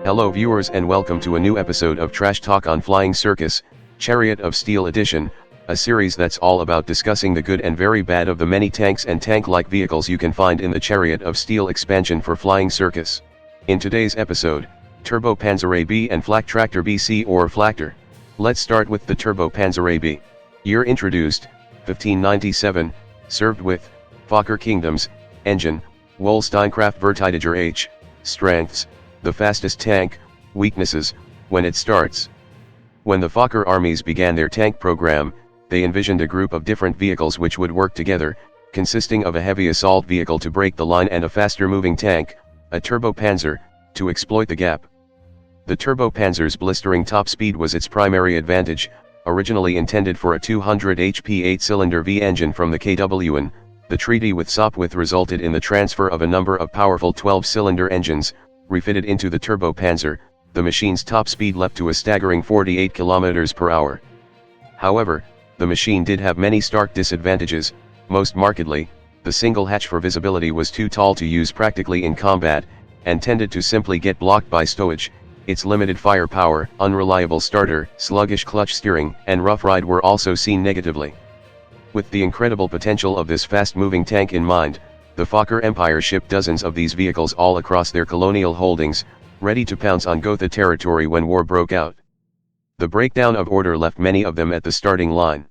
Hello viewers and welcome to a new episode of Trashtalk on Flying Circus, Chariot of Steel Edition, a series that's all about discussing the good and very bad of the many tanks and tank-like vehicles you can find in the Chariot of Steel expansion for Flying Circus. In today's episode, Turbopanzer AB and Flaktraktor BC or Flaktor. Let's start with the Turbopanzer AB. Year introduced, 1597, served with, Fokker Kingdoms, engine, Wollstonecraft Verteidiger H, strengths, the fastest tank, weaknesses, when it starts. When the Fokker armies began their tank program, they envisioned a group of different vehicles which would work together, consisting of a heavy assault vehicle to break the line and a faster moving tank, a Turbopanzer, to exploit the gap. The Turbopanzer's blistering top speed was its primary advantage, originally intended for a 200 HP 8-cylinder V engine from the KWN. The treaty with Sopwith resulted in the transfer of a number of powerful 12-cylinder engines, refitted into the Turbopanzer. The machine's top speed leapt to a staggering 48 km per hour. However, the machine did have many stark disadvantages, most markedly, the single hatch for visibility was too tall to use practically in combat, and tended to simply get blocked by stowage. Its limited firepower, unreliable starter, sluggish clutch steering, and rough ride were also seen negatively. With the incredible potential of this fast-moving tank in mind, the Fokker Empire shipped dozens of these vehicles all across their colonial holdings, ready to pounce on Gotha territory when war broke out. The breakdown of order left many of them at the starting line.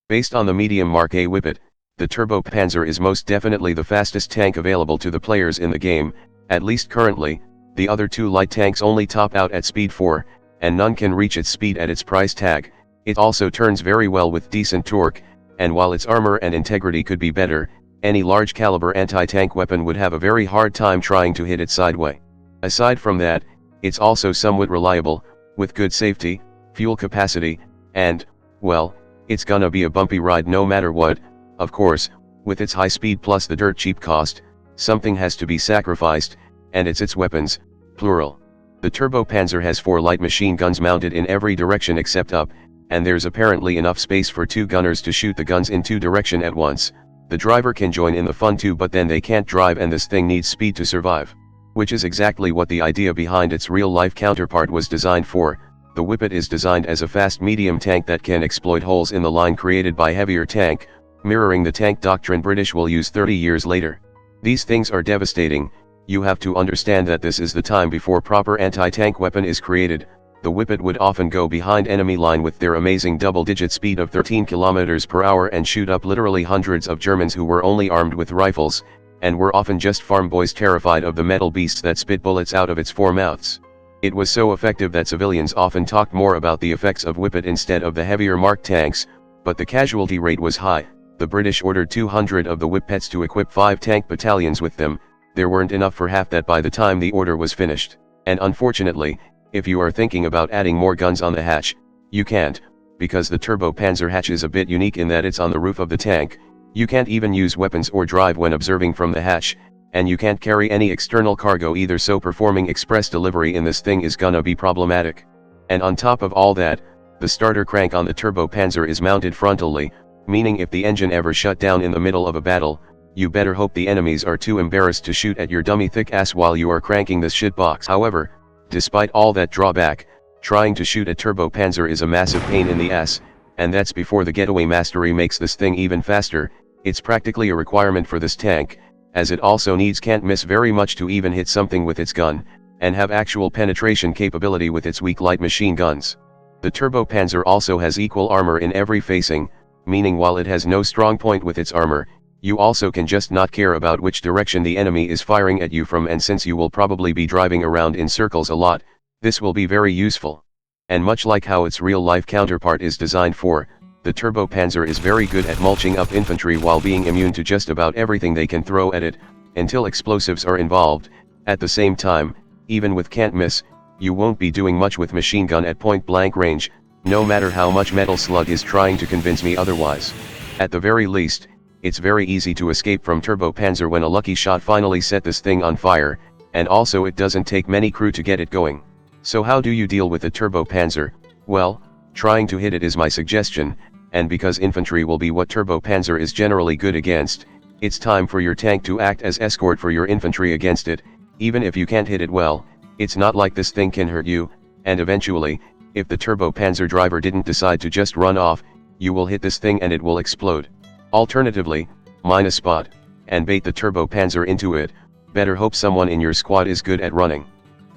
Based on the medium Mark A Whippet, the Turbopanzer is most definitely the fastest tank available to the players in the game, at least currently. The other two light tanks only top out at speed 4, and none can reach its speed at its price tag. It also turns very well with decent torque, and while its armor and integrity could be better, any large caliber anti-tank weapon would have a very hard time trying to hit it sideway. Aside from that, it's also somewhat reliable, with good safety, fuel capacity, and, well, it's gonna be a bumpy ride no matter what. Of course, with its high speed plus the dirt cheap cost, something has to be sacrificed, and it's its weapons, plural. The Turbopanzer has 4 light machine guns mounted in every direction except up, and there's apparently enough space for 2 gunners to shoot the guns in 2 directions at once. The driver can join in the fun too, but then they can't drive and this thing needs speed to survive. Which is exactly what the idea behind its real-life counterpart was designed for. The Whippet is designed as a fast medium tank that can exploit holes in the line created by heavier tank, mirroring the tank doctrine British will use 30 years later. These things are devastating. You have to understand that this is the time before proper anti-tank weapon is created. The Whippet would often go behind enemy line with their amazing double-digit speed of 13 km per hour and shoot up literally hundreds of Germans who were only armed with rifles, and were often just farm boys terrified of the metal beasts that spit bullets out of its 4 mouths. It was so effective that civilians often talked more about the effects of Whippet instead of the heavier Mark tanks, but the casualty rate was high. The British ordered 200 of the Whippets to equip 5 tank battalions with them. There weren't enough for half that by the time the order was finished, and unfortunately, if you are thinking about adding more guns on the hatch, you can't, because the Turbopanzer hatch is a bit unique in that it's on the roof of the tank. You can't even use weapons or drive when observing from the hatch, and you can't carry any external cargo either, so performing express delivery in this thing is gonna be problematic. And on top of all that, the starter crank on the Turbopanzer is mounted frontally, meaning if the engine ever shut down in the middle of a battle, you better hope the enemies are too embarrassed to shoot at your dummy thick ass while you are cranking this shitbox. However, despite all that drawback, trying to shoot a Turbopanzer is a massive pain in the ass, and that's before the getaway mastery makes this thing even faster. It's practically a requirement for this tank, as it also needs can't miss very much to even hit something with its gun, and have actual penetration capability with its weak light machine guns. The Turbopanzer also has equal armor in every facing, meaning while it has no strong point with its armor, you also can just not care about which direction the enemy is firing at you from, and since you will probably be driving around in circles a lot, this will be very useful. And much like how its real-life counterpart is designed for, the Turbopanzer is very good at mulching up infantry while being immune to just about everything they can throw at it, until explosives are involved. At the same time, even with can't miss, you won't be doing much with machine gun at point-blank range, no matter how much Metal Slug is trying to convince me otherwise. At the very least, it's very easy to escape from Turbopanzer when a lucky shot finally set this thing on fire, and also it doesn't take many crew to get it going. So how do you deal with the Turbopanzer? Well, trying to hit it is my suggestion, and because infantry will be what Turbopanzer is generally good against, it's time for your tank to act as escort for your infantry against it. Even if you can't hit it well, It's not like this thing can hurt you, and eventually, if the Turbopanzer driver didn't decide to just run off, you will hit this thing and it will explode. Alternatively, mine a spot, and bait the Turbopanzer into it. Better hope someone in your squad is good at running.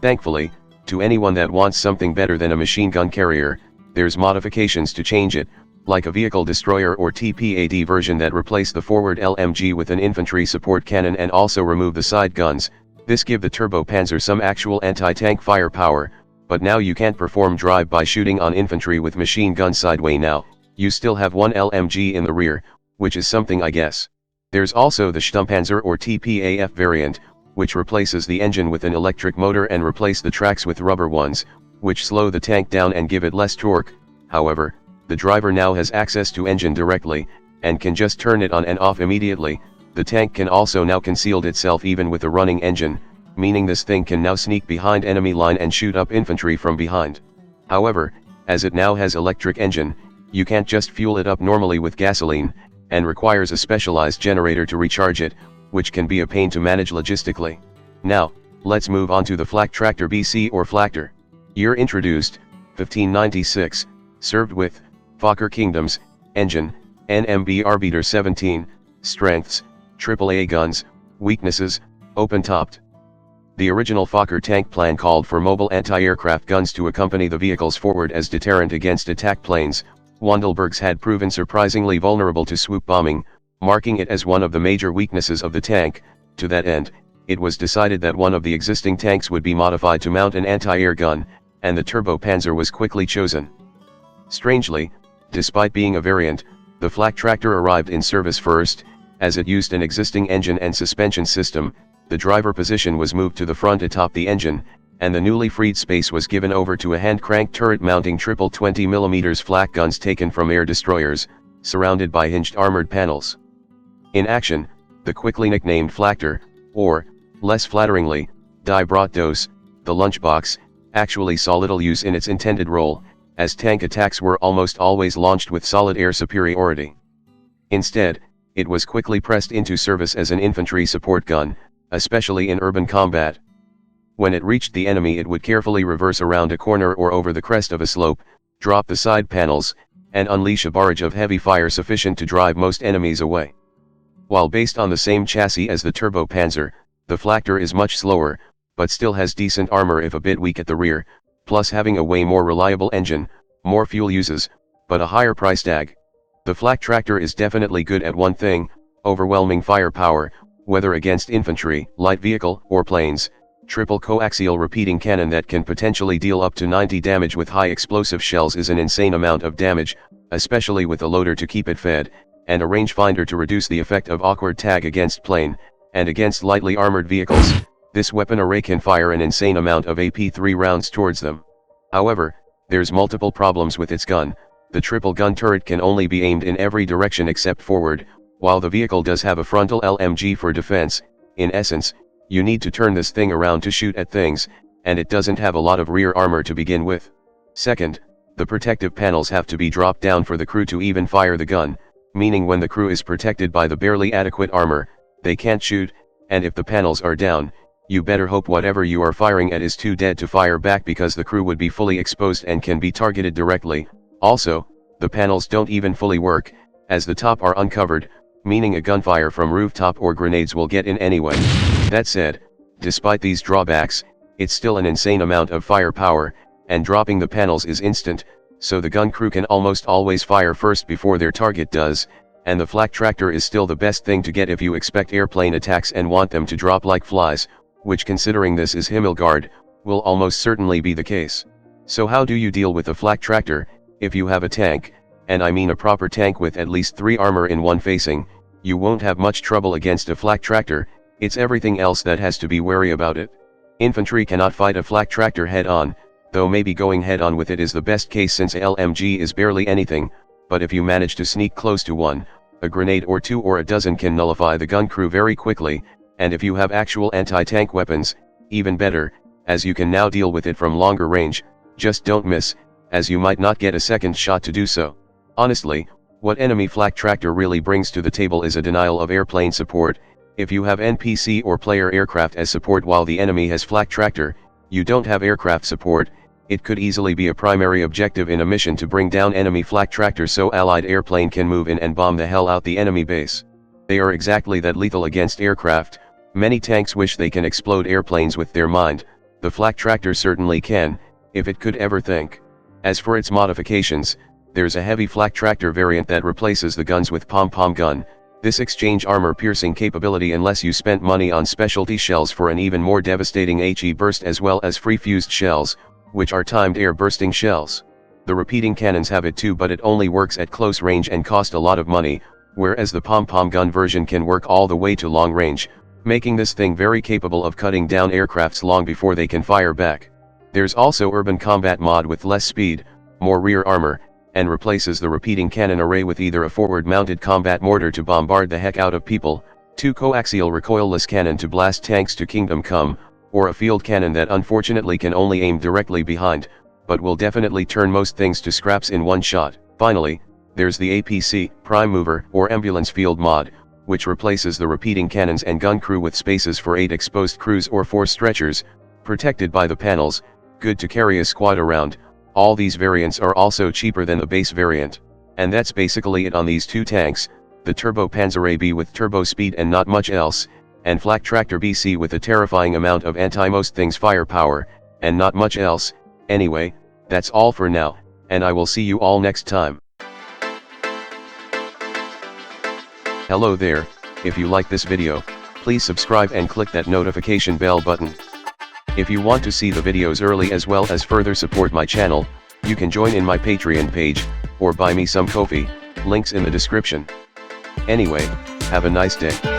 Thankfully, to anyone that wants something better than a machine gun carrier, there's modifications to change it, like a vehicle destroyer or TPAD version that replace the forward LMG with an infantry support cannon and also remove the side guns. This give the Turbopanzer some actual anti-tank firepower, but now you can't perform drive-by shooting on infantry with machine gun sideway now. You still have one LMG in the rear, which is something I guess. There's also the Sturmpanzer or TPAF variant, which replaces the engine with an electric motor and replace the tracks with rubber ones, which slow the tank down and give it less torque. However, the driver now has access to engine directly, and can just turn it on and off immediately. The tank can also now conceal itself even with a running engine, meaning this thing can now sneak behind enemy line and shoot up infantry from behind. However, as it now has electric engine, you can't just fuel it up normally with gasoline, and requires a specialized generator to recharge it, which can be a pain to manage logistically. Now, let's move on to the Flaktraktor BC or Flaktor. Year introduced, 1596, served with, Fokker Kingdoms, engine, NMB Arbiter 17, strengths, AAA guns, weaknesses, open-topped. The original Fokker tank plan called for mobile anti-aircraft guns to accompany the vehicles forward as deterrent against attack planes. Wandelbergs had proven surprisingly vulnerable to swoop bombing, marking it as one of the major weaknesses of the tank. To that end, it was decided that one of the existing tanks would be modified to mount an anti-air gun, and the Turbopanzer was quickly chosen. Strangely, despite being a variant, the Flaktraktor arrived in service first, as it used an existing engine and suspension system. The driver position was moved to the front atop the engine, and the newly freed space was given over to a hand-crank turret mounting triple 20mm flak guns taken from air destroyers, surrounded by hinged armored panels. In action, the quickly nicknamed Flaktor, or, less flatteringly, Die Brotdose, the lunchbox, actually saw little use in its intended role, as tank attacks were almost always launched with solid air superiority. Instead, it was quickly pressed into service as an infantry support gun, especially in urban combat. When it reached the enemy, it would carefully reverse around a corner or over the crest of a slope, drop the side panels, and unleash a barrage of heavy fire sufficient to drive most enemies away. While based on the same chassis as the Turbopanzer, the Flaktor is much slower, but still has decent armor if a bit weak at the rear, plus having a way more reliable engine, more fuel uses, but a higher price tag. The Flaktraktor is definitely good at one thing: overwhelming firepower, whether against infantry, light vehicle, or planes. Triple coaxial repeating cannon that can potentially deal up to 90 damage with high explosive shells is an insane amount of damage, especially with a loader to keep it fed, and a rangefinder to reduce the effect of awkward tag against plane, and against lightly armored vehicles. This weapon array can fire an insane amount of AP3 rounds towards them. However, there's multiple problems with its gun. The triple gun turret can only be aimed in every direction except forward, while the vehicle does have a frontal LMG for defense. In essence, you need to turn this thing around to shoot at things, and it doesn't have a lot of rear armor to begin with. Second, the protective panels have to be dropped down for the crew to even fire the gun, meaning when the crew is protected by the barely adequate armor, they can't shoot, and if the panels are down, you better hope whatever you are firing at is too dead to fire back, because the crew would be fully exposed and can be targeted directly. Also, the panels don't even fully work, as the top are uncovered, meaning a gunfire from rooftop or grenades will get in anyway. That said, despite these drawbacks, it's still an insane amount of firepower, and dropping the panels is instant, so the gun crew can almost always fire first before their target does, and the Flaktraktor is still the best thing to get if you expect airplane attacks and want them to drop like flies, which, considering this is Himmelgard, will almost certainly be the case. So how do you deal with a Flaktraktor? If you have a tank, and I mean a proper tank with at least 3 armor in one facing, you won't have much trouble against a Flaktraktor. It's everything else that has to be wary about it. Infantry cannot fight a Flaktraktor head-on, though maybe going head-on with it is the best case since a LMG is barely anything, but if you manage to sneak close to one, a grenade or 2 or a dozen can nullify the gun crew very quickly, and if you have actual anti-tank weapons, even better, as you can now deal with it from longer range. Just don't miss, as you might not get a second shot to do so. Honestly, what enemy Flaktraktor really brings to the table is a denial of airplane support. If you have NPC or player aircraft as support while the enemy has Flaktraktor, You don't have aircraft support, it could easily be a primary objective in a mission to bring down enemy Flaktraktor so allied airplane can move in and bomb the hell out the enemy base. They are exactly that lethal against aircraft. Many tanks wish they can explode airplanes with their mind, the Flaktraktor certainly can, if it could ever think. As for its modifications, there's a heavy Flaktraktor variant that replaces the guns with pom-pom gun. This exchange armor-piercing capability unless you spent money on specialty shells for an even more devastating HE burst as well as free fused shells, which are timed air-bursting shells. The repeating cannons have it too, but it only works at close range and cost a lot of money, whereas the pom-pom gun version can work all the way to long range, making this thing very capable of cutting down aircrafts long before they can fire back. There's also urban combat mod with less speed, more rear armor, and replaces the repeating cannon array with either a forward-mounted combat mortar to bombard the heck out of people, 2 coaxial recoilless cannon to blast tanks to Kingdom Come, or a field cannon that unfortunately can only aim directly behind, but will definitely turn most things to scraps in one shot. Finally, there's the APC, Prime Mover, or Ambulance Field mod, which replaces the repeating cannons and gun crew with spaces for 8 exposed crews or 4 stretchers, protected by the panels, good to carry a squad around. All these variants are also cheaper than the base variant. And that's basically it on these two tanks, the Turbopanzer AB with turbo speed and not much else, and Flaktraktor BC with a terrifying amount of anti-most things firepower, and not much else. Anyway, that's all for now, and I will see you all next time. Hello there, if you like this video, please subscribe and click that notification bell button. If you want to see the videos early as well as further support my channel, you can join in my Patreon page, or buy me some coffee, links in the description. Anyway, have a nice day.